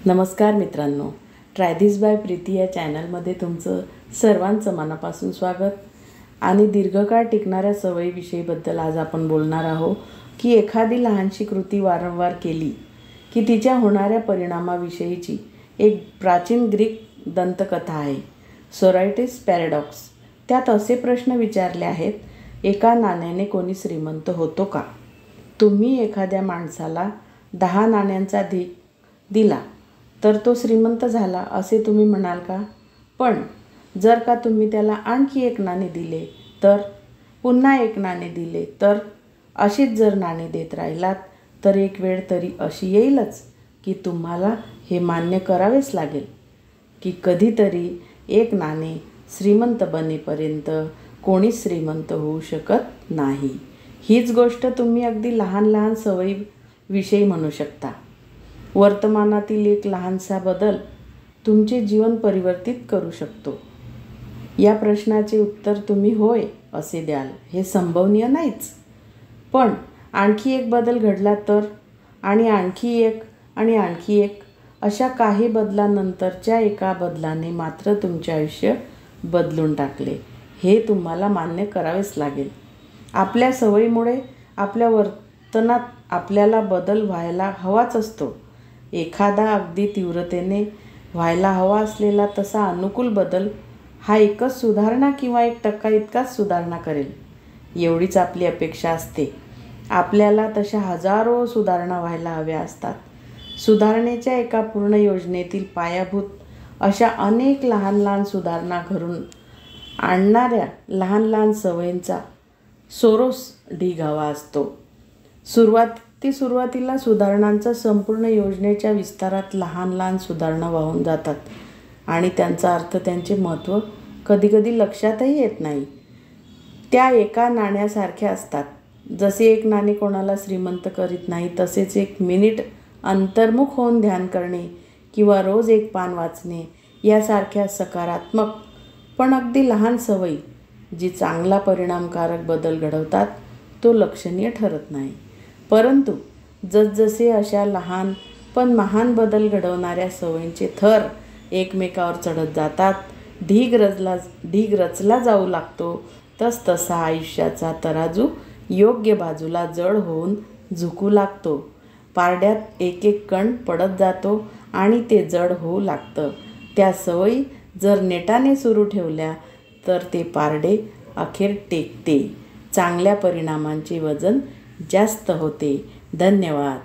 नमस्कार मित्रांनो, try this bye Preeti या चॅनलमध्ये तुमचं सर्वांचं मनापासून स्वागत. आणि दीर्घकाळ टिकणाऱ्या सवयीविषयीबद्दल आज आपण बोलणार आहोत की एखादी लहानशी कृती वारंवार केली की तिच्या होणाऱ्या परिणामाविषयीची एक प्राचीन ग्रीक दंतकथा आहे, सोरायटिस पॅराडॉक्स. त्यात असे प्रश्न विचारले आहेत: एका नाण्याने कोणी श्रीमंत होतो का? तुम्ही एखाद्या माणसाला 10 नाण्यांचा दिला तर तो श्रीमंत झाला असे तुम्ही म्हणाल का? पण जर का तुम्ही त्याला आणखी 1 नाणे दिले तर, पुन्हा 1 नाणे दिले तर, अशीच जर नाणे देत राहिलात तर एक वेळ तरी अशी येईलच की तुम्हाला हे मान्य करावेच लागेल की कधीतरी 1 नाणे श्रीमंत बनेपर्यंत कोणीच श्रीमंत होऊ शकत नाही. हीच गोष्ट तुम्ही अगदी लहान लहान सवयीविषयी म्हणू शकता. वर्तमानातील एक लहानसा बदल तुमचे जीवन परिवर्तित करू शकतो. या प्रश्नाचे उत्तर तुम्ही होय असे द्याल. हे संभवनीय नाहीच. पण आणखी एक बदल घडला तर, आणि आणखी एक आणि आणखी एक, अशा काही बदलानंतरच्या एका बदलाने मात्र तुमचे आयुष्य बदलून टाकले, हे तुम्हाला मान्य करावेच लागेल. आपल्या सवयीमुळे आपल्या वर्तनात आपल्याला बदल व्हायला हवाच असतो. एखादा अगदी तीव्रतेने व्हायला हवा असलेला तसा अनुकूल बदल हा एकच सुधारणा किंवा 1% इतकाच सुधारणा करेल, एवढीच आपली अपेक्षा असते. आपल्याला तशा हजारो सुधारणा व्हायला हव्या असतात. सुधारणेच्या एका पूर्ण योजनेतील पायाभूत अशा अनेक लहान लहान सुधारणा घडून आणणाऱ्या लहान लहान सवयींचा सोरोस ढीग हवा असतो. सुरुवातीला सुधारणांचा संपूर्ण योजनेच्या विस्तारात लहान लहान सुधारणा वाहून जातात आणि त्यांचा अर्थ, त्यांचे महत्त्व कधीकधी लक्षातही येत नाही. त्या एका नाण्यासारख्या असतात. जसे 1 नाणे कोणाला श्रीमंत करीत नाही, तसेच 1 मिनिट अंतर्मुख होऊन ध्यान करणे किंवा रोज 1 पान वाचणे यासारख्या सकारात्मक पण अगदी लहान सवयी जी चांगला परिणामकारक बदल घडवतात, तो लक्षणीय ठरत नाही. परंतु जसजसे अशा लहान पण महान बदल घडवणाऱ्या सवयींचे थर एकमेकावर चढत जातात, ढीग रचला जाऊ लागतो, तसा आयुष्याचा तराजू योग्य बाजूला जड होऊन झुकू लागतो. पारड्यात एक एक कण पडत जातो आणि ते जड होऊ लागतं. त्या सवयी जर नेटाने सुरू ठेवल्या तर ते पारडे अखेर टेकते. चांगल्या परिणामांचे वजन जास्त होते. धन्यवाद.